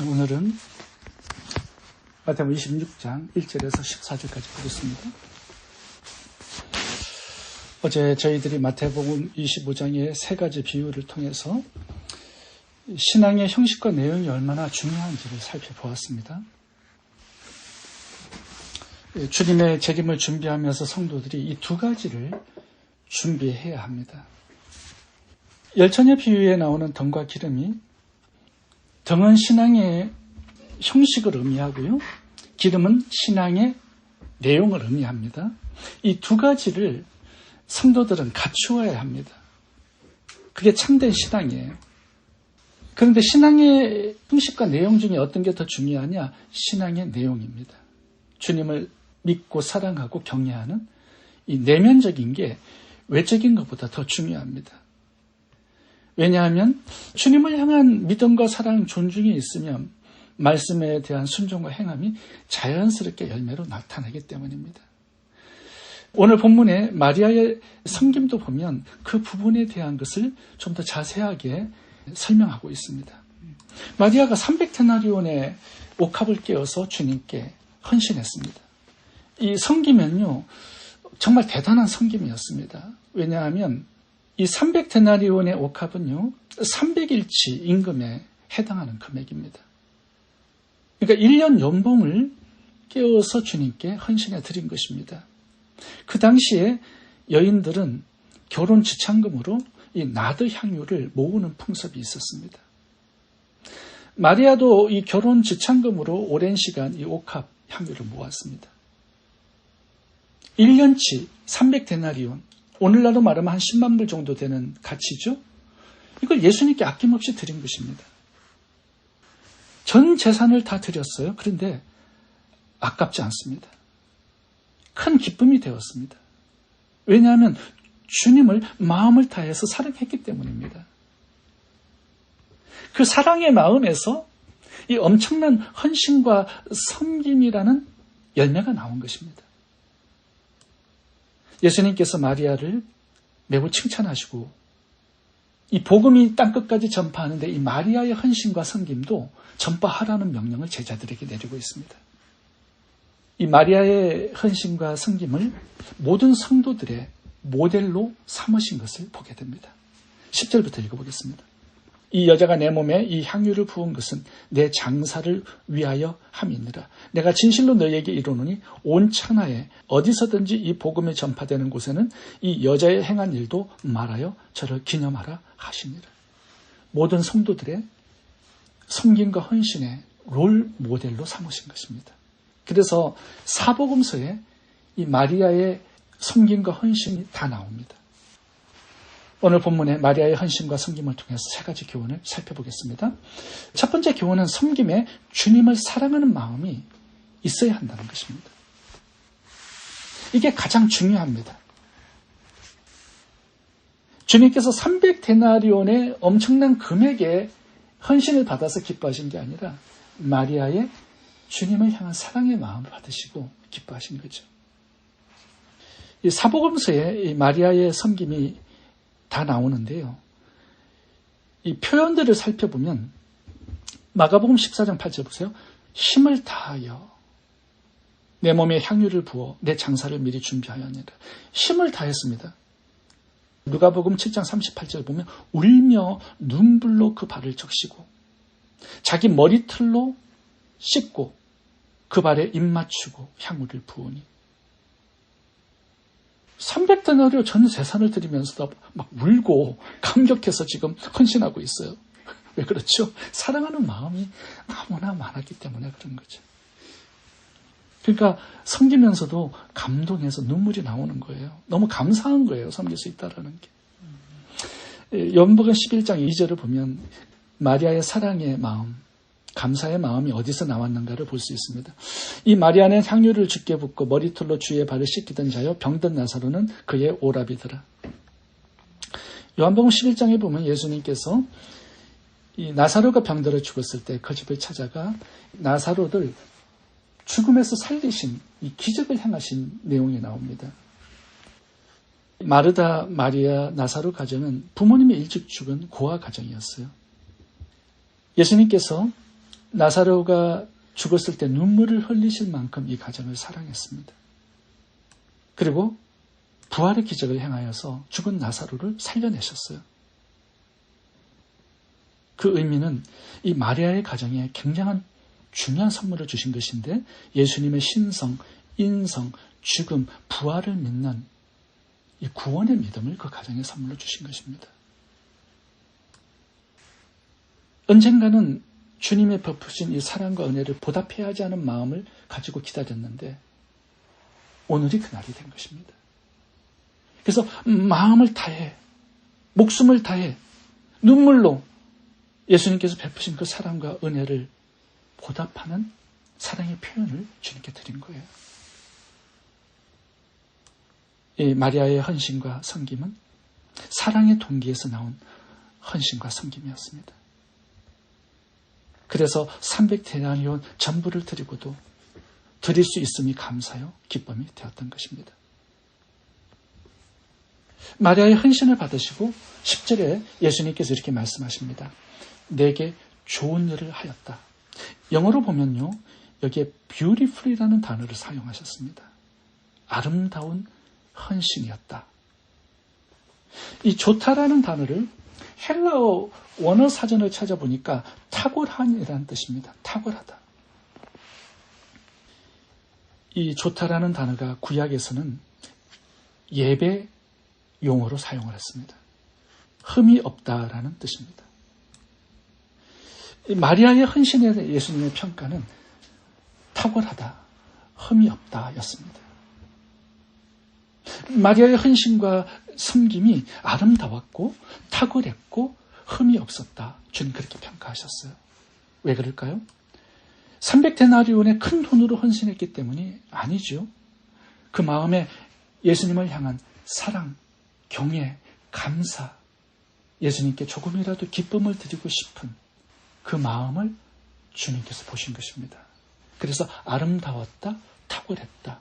오늘은 마태복음 26장 1절에서 14절까지 보겠습니다. 어제 저희들이 마태복음 25장의 세 가지 비유를 통해서 신앙의 형식과 내용이 얼마나 중요한지를 살펴보았습니다. 주님의 재림을 준비하면서 성도들이 이 두 가지를 준비해야 합니다. 열처녀 비유에 나오는 덤과 기름이 덤은 신앙의 형식을 의미하고요. 기름은 신앙의 내용을 의미합니다. 이 두 가지를 성도들은 갖추어야 합니다. 그게 참된 신앙이에요. 그런데 신앙의 형식과 내용 중에 어떤 게 더 중요하냐? 신앙의 내용입니다. 주님을 믿고 사랑하고 경외하는 이 내면적인 게 외적인 것보다 더 중요합니다. 왜냐하면 주님을 향한 믿음과 사랑, 존중이 있으면 말씀에 대한 순종과 행함이 자연스럽게 열매로 나타나기 때문입니다. 오늘 본문에 마리아의 섬김도 보면 그 부분에 대한 것을 좀 더 자세하게 설명하고 있습니다. 마리아가 300데나리온의 옥합을 깨어서 주님께 헌신했습니다. 이 섬기면요, 정말 대단한 섬김이었습니다. 왜냐하면 이 300데나리온의 옥합은요, 300일치 임금에 해당하는 금액입니다. 그러니까 1년 연봉을 깨어서 주님께 헌신해 드린 것입니다. 그 당시에 여인들은 결혼 지참금으로 이 나드 향유를 모으는 풍습이 있었습니다. 마리아도 이 결혼 지참금으로 오랜 시간 이 옥합 향유를 모았습니다. 1년치 300데나리온, 오늘날로 말하면 한 10만 불 정도 되는 가치죠. 이걸 예수님께 아낌없이 드린 것입니다. 전 재산을 다 드렸어요. 그런데 아깝지 않습니다. 큰 기쁨이 되었습니다. 왜냐하면 주님을 마음을 다해서 사랑했기 때문입니다. 그 사랑의 마음에서 이 엄청난 헌신과 섬김이라는 열매가 나온 것입니다. 예수님께서 마리아를 매우 칭찬하시고 이 복음이 땅끝까지 전파하는데 이 마리아의 헌신과 섬김도 전파하라는 명령을 제자들에게 내리고 있습니다. 이 마리아의 헌신과 섬김을 모든 성도들의 모델로 삼으신 것을 보게 됩니다. 10절부터 읽어보겠습니다. 이 여자가 내 몸에 이 향유를 부은 것은 내 장사를 위하여 함이니라. 내가 진실로 너희에게 이르노니 온 천하에 어디서든지 이 복음이 전파되는 곳에는 이 여자의 행한 일도 말하여 저를 기념하라 하시니라. 모든 성도들의 섬김과 헌신의 롤 모델로 삼으신 것입니다. 그래서 사복음서에 이 마리아의 섬김과 헌신이 다 나옵니다. 오늘 본문에 마리아의 헌신과 섬김을 통해서 세 가지 교훈을 살펴보겠습니다. 첫 번째 교훈은 섬김에 주님을 사랑하는 마음이 있어야 한다는 것입니다. 이게 가장 중요합니다. 주님께서 300데나리온의 엄청난 금액의 헌신을 받아서 기뻐하신 게 아니라 마리아의 주님을 향한 사랑의 마음을 받으시고 기뻐하신 거죠. 이 사복음서에 이 마리아의 섬김이 다 나오는데요. 이 표현들을 살펴보면 마가복음 14장 8절 보세요. 힘을 다하여 내 몸에 향유를 부어 내 장사를 미리 준비하였느라. 힘을 다했습니다. 누가복음 7장 38절 보면 울며 눈물로 그 발을 적시고 자기 머리털로 씻고 그 발에 입 맞추고 향유를 부으니 300데나리온 전 재산을 드리면서도 막 울고 감격해서 지금 헌신하고 있어요. 왜 그렇죠? 사랑하는 마음이 너무나 많았기 때문에 그런 거죠. 그러니까 섬기면서도 감동해서 눈물이 나오는 거예요. 너무 감사한 거예요. 섬길 수 있다는 게. 요한복음 11장 2절을 보면 마리아의 사랑의 마음, 감사의 마음이 어디서 나왔는가를 볼 수 있습니다. 이 마리아는 향유를 주께 붓고 머리털로 주의 발을 씻기던 자요 병든 나사로는 그의 오라비더라. 요한복음 11장에 보면 예수님께서 이 나사로가 병들어 죽었을 때 그 집을 찾아가 나사로를 죽음에서 살리신 이 기적을 행하신 내용이 나옵니다. 마르다, 마리아, 나사로 가정은 부모님이 일찍 죽은 고아 가정이었어요. 예수님께서 나사로가 죽었을 때 눈물을 흘리실 만큼 이 가정을 사랑했습니다. 그리고 부활의 기적을 행하여서 죽은 나사로를 살려내셨어요. 그 의미는 이 마리아의 가정에 굉장한 중요한 선물을 주신 것인데, 예수님의 신성, 인성, 죽음, 부활을 믿는 이 구원의 믿음을 그 가정에 선물로 주신 것입니다. 언젠가는 주님의 베푸신 이 사랑과 은혜를 보답해야 하지 않은 마음을 가지고 기다렸는데 오늘이 그날이 된 것입니다. 그래서 마음을 다해, 목숨을 다해, 눈물로 예수님께서 베푸신 그 사랑과 은혜를 보답하는 사랑의 표현을 주님께 드린 거예요. 이 마리아의 헌신과 섬김은 사랑의 동기에서 나온 헌신과 섬김이었습니다. 그래서 300데나리온 전부를 드리고도 드릴 수 있음이 감사요 기쁨이 되었던 것입니다. 마리아의 헌신을 받으시고 10절에 예수님께서 이렇게 말씀하십니다. 내게 좋은 일을 하였다. 영어로 보면요, 여기에 beautiful이라는 단어를 사용하셨습니다. 아름다운 헌신이었다. 이 좋다라는 단어를 헬라어 원어 사전을 찾아보니까 탁월한이라는 뜻입니다. 탁월하다. 이 좋다라는 단어가 구약에서는 예배 용어로 사용을 했습니다. 흠이 없다라는 뜻입니다. 마리아의 헌신에 대해 예수님의 평가는 탁월하다, 흠이 없다였습니다. 마리아의 헌신과 섬김이 아름다웠고 탁월했고 흠이 없었다. 주님 그렇게 평가하셨어요. 왜 그럴까요? 300데나리온의 큰 돈으로 헌신했기 때문이 아니죠. 그 마음에 예수님을 향한 사랑, 경외, 감사, 예수님께 조금이라도 기쁨을 드리고 싶은 그 마음을 주님께서 보신 것입니다. 그래서 아름다웠다, 탁월했다,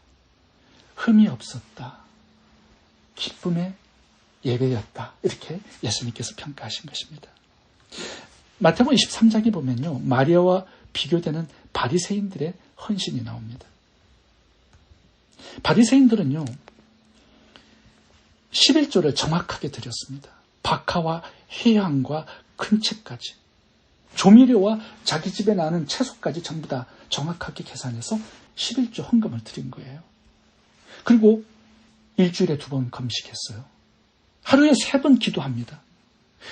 흠이 없었다, 기쁨의 예배였다. 이렇게 예수님께서 평가하신 것입니다. 마태복음 23장에 보면요, 마리아와 비교되는 바리새인들의 헌신이 나옵니다. 바리새인들은요, 11조를 정확하게 드렸습니다. 박하와 해향과 큰채까지, 조미료와 자기 집에 나는 채소까지 전부 다 정확하게 계산해서 11조 헌금을 드린 거예요. 그리고 일주일에 2번 금식했어요. 하루에 3번 기도합니다.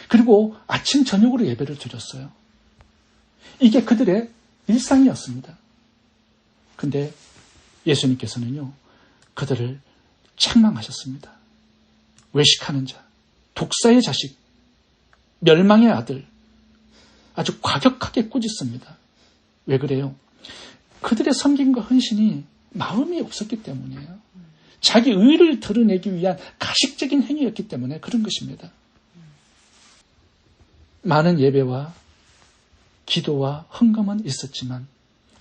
그리고 아침 저녁으로 예배를 드렸어요. 이게 그들의 일상이었습니다. 근데 예수님께서는요, 그들을 책망하셨습니다. 외식하는 자, 독사의 자식, 멸망의 아들, 아주 과격하게 꾸짖습니다. 왜 그래요? 그들의 섬김과 헌신이 마음이 없었기 때문이에요. 자기 의를 드러내기 위한 가식적인 행위였기 때문에 그런 것입니다. 많은 예배와 기도와 헌금은 있었지만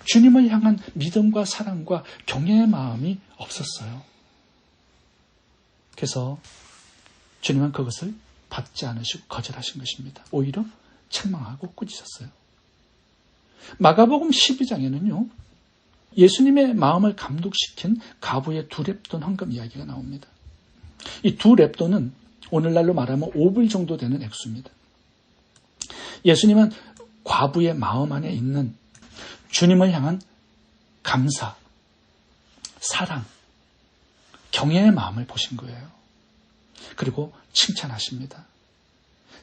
주님을 향한 믿음과 사랑과 경외의 마음이 없었어요. 그래서 주님은 그것을 받지 않으시고 거절하신 것입니다. 오히려 책망하고 꾸짖었어요. 마가복음 12장에는요, 예수님의 마음을 감독시킨 가부의 2렙돈 헌금 이야기가 나옵니다. 이 2렙돈은 오늘날로 말하면 5불 정도 되는 액수입니다. 예수님은 과부의 마음 안에 있는 주님을 향한 감사, 사랑, 경외의 마음을 보신 거예요. 그리고 칭찬하십니다.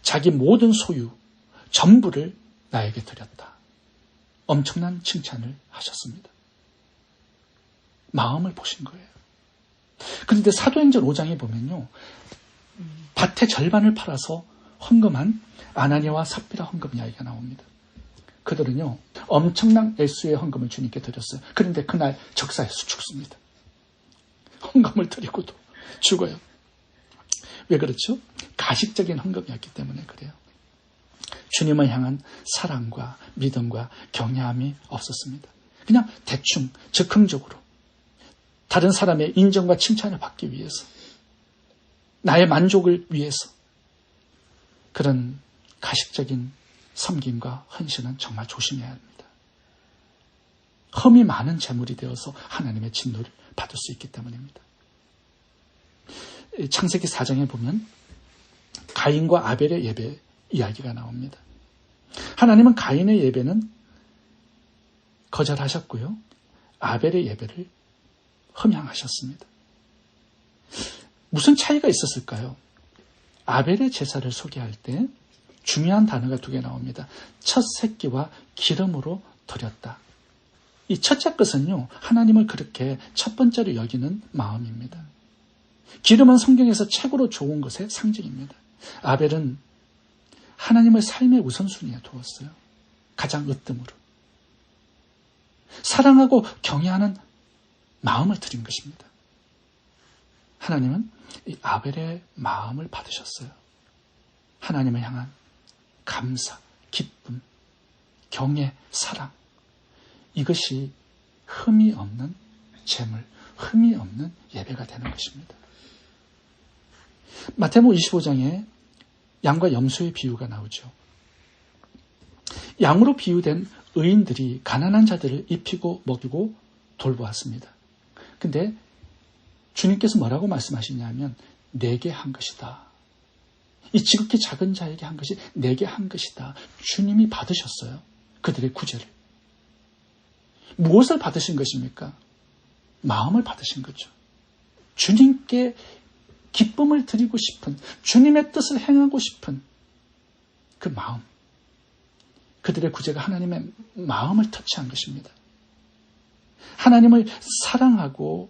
자기 모든 소유, 전부를 나에게 드렸다. 엄청난 칭찬을 하셨습니다. 마음을 보신 거예요. 그런데 사도행전 5장에 보면요, 밭의 절반을 팔아서 헌금한 아나니아와 삽비라 헌금 이야기가 나옵니다. 그들은요, 엄청난 액수의 헌금을 주님께 드렸어요. 그런데 그날 적사에서 죽습니다. 헌금을 드리고도 죽어요. 왜 그렇죠? 가식적인 헌금이었기 때문에 그래요. 주님을 향한 사랑과 믿음과 경외함이 없었습니다. 그냥 대충 즉흥적으로 다른 사람의 인정과 칭찬을 받기 위해서, 나의 만족을 위해서, 그런 가식적인 섬김과 헌신은 정말 조심해야 합니다. 흠이 많은 제물이 되어서 하나님의 진노를 받을 수 있기 때문입니다. 창세기 4장에 보면 가인과 아벨의 예배 이야기가 나옵니다. 하나님은 가인의 예배는 거절하셨고요. 아벨의 예배를 흠양하셨습니다. 무슨 차이가 있었을까요? 아벨의 제사를 소개할 때 중요한 단어가 2개 나옵니다. 첫 새끼와 기름으로 드렸다. 이 첫째 것은요, 하나님을 그렇게 첫 번째로 여기는 마음입니다. 기름은 성경에서 최고로 좋은 것의 상징입니다. 아벨은 하나님을 삶의 우선순위에 두었어요. 가장 으뜸으로. 사랑하고 경외하는 마음을 드린 것입니다. 하나님은 이 아벨의 마음을 받으셨어요. 하나님을 향한 감사, 기쁨, 경외, 사랑. 이것이 흠이 없는 제물, 흠이 없는 예배가 되는 것입니다. 마태복음 25장에 양과 염소의 비유가 나오죠. 양으로 비유된 의인들이 가난한 자들을 입히고 먹이고 돌보았습니다. 근데 주님께서 뭐라고 말씀하시냐면 내게 한 것이다. 이 지극히 작은 자에게 한 것이 내게 한 것이다. 주님이 받으셨어요. 그들의 구제를. 무엇을 받으신 것입니까? 마음을 받으신 거죠. 주님께 기쁨을 드리고 싶은, 주님의 뜻을 행하고 싶은 그 마음. 그들의 구제가 하나님의 마음을 터치한 것입니다. 하나님을 사랑하고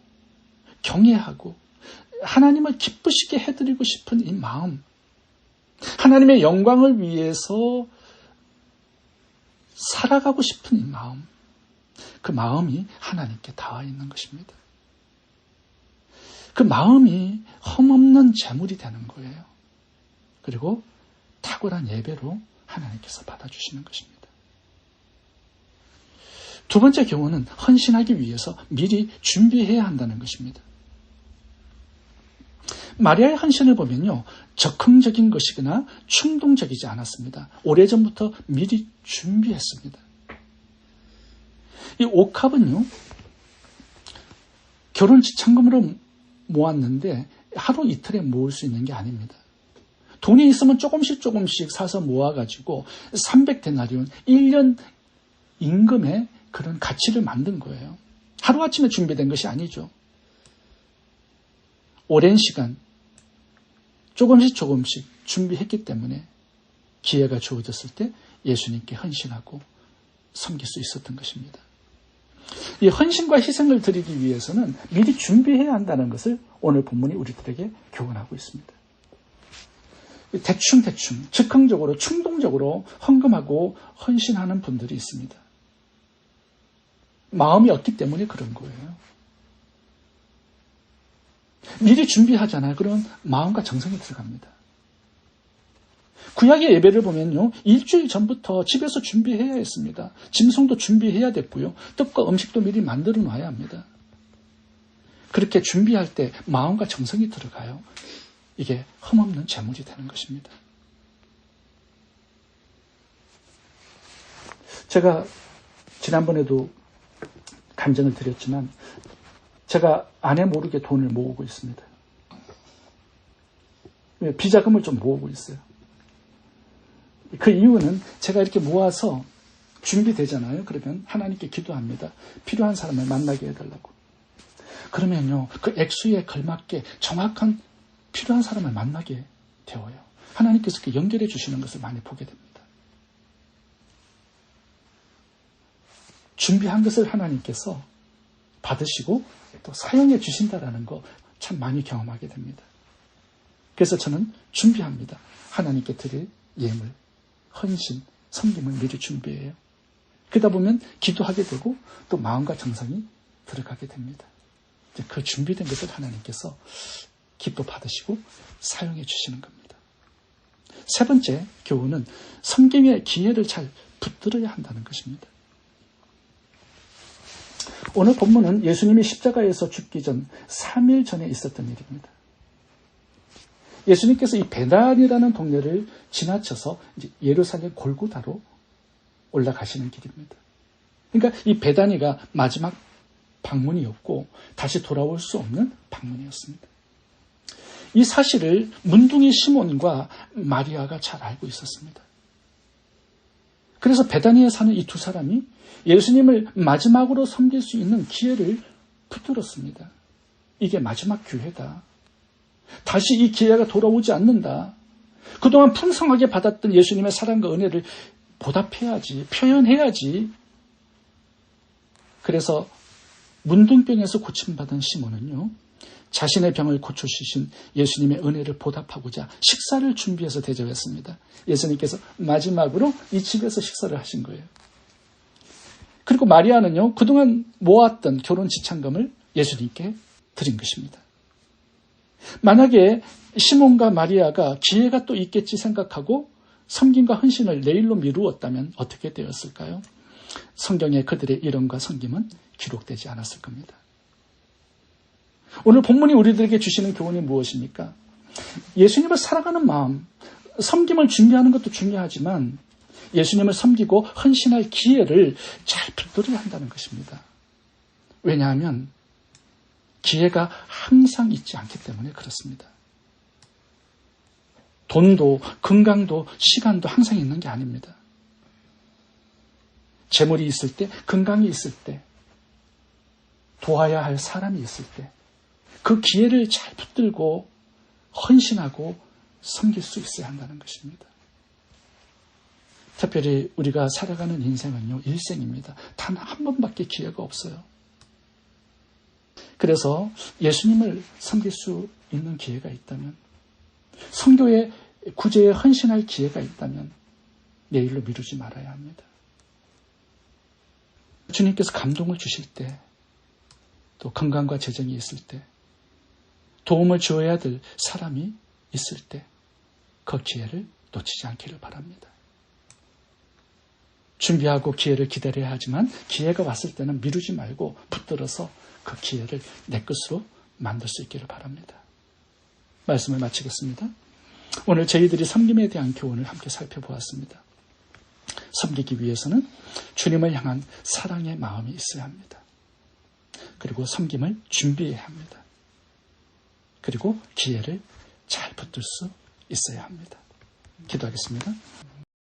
경외하고 하나님을 기쁘시게 해드리고 싶은 이 마음. 하나님의 영광을 위해서 살아가고 싶은 이 마음. 그 마음이 하나님께 닿아 있는 것입니다. 그 마음이 흠없는 제물이 되는 거예요. 그리고 탁월한 예배로 하나님께서 받아주시는 것입니다. 두 번째 경우는 헌신하기 위해서 미리 준비해야 한다는 것입니다. 마리아의 헌신을 보면요, 적극적인 것이거나 충동적이지 않았습니다. 오래전부터 미리 준비했습니다. 이 옥합은요, 결혼 지참금으로 모았는데 하루 이틀에 모을 수 있는 게 아닙니다. 돈이 있으면 조금씩 사서 모아가지고 300데나리온 1년 임금의 그런 가치를 만든 거예요. 하루아침에 준비된 것이 아니죠. 오랜 시간 조금씩 준비했기 때문에 기회가 주어졌을 때 예수님께 헌신하고 섬길 수 있었던 것입니다. 이 헌신과 희생을 드리기 위해서는 미리 준비해야 한다는 것을 오늘 본문이 우리들에게 교훈하고 있습니다. 대충 즉흥적으로 충동적으로 헌금하고 헌신하는 분들이 있습니다. 마음이 없기 때문에 그런 거예요. 미리 준비하잖아요. 그러면 마음과 정성이 들어갑니다. 구약의 예배를 보면요, 일주일 전부터 집에서 준비해야 했습니다. 짐승도 준비해야 됐고요. 떡과 음식도 미리 만들어 놔야 합니다. 그렇게 준비할 때 마음과 정성이 들어가요. 이게 흠없는 제물이 되는 것입니다. 제가 지난번에도 간증을 드렸지만 제가 아내 모르게 돈을 모으고 있습니다. 비자금을 좀 모으고 있어요. 그 이유는 제가 이렇게 모아서 준비되잖아요. 그러면 하나님께 기도합니다. 필요한 사람을 만나게 해달라고. 그러면요, 그 액수에 걸맞게 정확한 필요한 사람을 만나게 되어요. 하나님께서 이렇게 연결해 주시는 것을 많이 보게 됩니다. 준비한 것을 하나님께서 받으시고 또 사용해 주신다라는 거 참 많이 경험하게 됩니다. 그래서 저는 준비합니다. 하나님께 드릴 예물, 헌신, 섬김을 미리 준비해요. 그러다 보면 기도하게 되고 또 마음과 정성이 들어가게 됩니다. 이제 그 준비된 것을 하나님께서 기뻐 받으시고 사용해 주시는 겁니다. 세 번째 교훈은 섬김의 기회를 잘 붙들어야 한다는 것입니다. 오늘 본문은 예수님이 십자가에서 죽기 전 3일 전에 있었던 일입니다. 예수님께서 이 베단이라는 동네를 지나쳐서 이제 예루살렘 골고다로 올라가시는 길입니다. 그러니까 이 베다니가 마지막 방문이었고 다시 돌아올 수 없는 방문이었습니다. 이 사실을 문둥이 시몬과 마리아가 잘 알고 있었습니다. 그래서 베다니에 사는 이 두 사람이 예수님을 마지막으로 섬길 수 있는 기회를 붙들었습니다. 이게 마지막 기회다. 다시 이 기회가 돌아오지 않는다. 그동안 풍성하게 받았던 예수님의 사랑과 은혜를 보답해야지, 표현해야지. 그래서 문둥병에서 고침받은 시몬은요, 자신의 병을 고쳐주신 예수님의 은혜를 보답하고자 식사를 준비해서 대접했습니다. 예수님께서 마지막으로 이 집에서 식사를 하신 거예요. 그리고 마리아는요, 그동안 모았던 결혼 지참금을 예수님께 드린 것입니다. 만약에 시몬과 마리아가 기회가 또 있겠지 생각하고 섬김과 헌신을 내일로 미루었다면 어떻게 되었을까요? 성경에 그들의 이름과 섬김은 기록되지 않았을 겁니다. 오늘 본문이 우리들에게 주시는 교훈이 무엇입니까? 예수님을 사랑하는 마음, 섬김을 준비하는 것도 중요하지만 예수님을 섬기고 헌신할 기회를 잘 붙들어야 한다는 것입니다. 왜냐하면 기회가 항상 있지 않기 때문에 그렇습니다. 돈도 건강도 시간도 항상 있는 게 아닙니다. 재물이 있을 때, 건강이 있을 때, 도와야 할 사람이 있을 때 그 기회를 잘 붙들고 헌신하고 섬길 수 있어야 한다는 것입니다. 특별히 우리가 살아가는 인생은요, 일생입니다. 단 한 번밖에 기회가 없어요. 그래서 예수님을 섬길 수 있는 기회가 있다면, 선교의 구제에 헌신할 기회가 있다면 내일로 미루지 말아야 합니다. 주님께서 감동을 주실 때, 또 건강과 재정이 있을 때, 도움을 줘야 될 사람이 있을 때 그 기회를 놓치지 않기를 바랍니다. 준비하고 기회를 기다려야 하지만 기회가 왔을 때는 미루지 말고 붙들어서 그 기회를 내 것으로 만들 수 있기를 바랍니다. 말씀을 마치겠습니다. 오늘 저희들이 섬김에 대한 교훈을 함께 살펴보았습니다. 섬기기 위해서는 주님을 향한 사랑의 마음이 있어야 합니다. 그리고 섬김을 준비해야 합니다. 그리고 기회를 잘 붙들 수 있어야 합니다. 기도하겠습니다.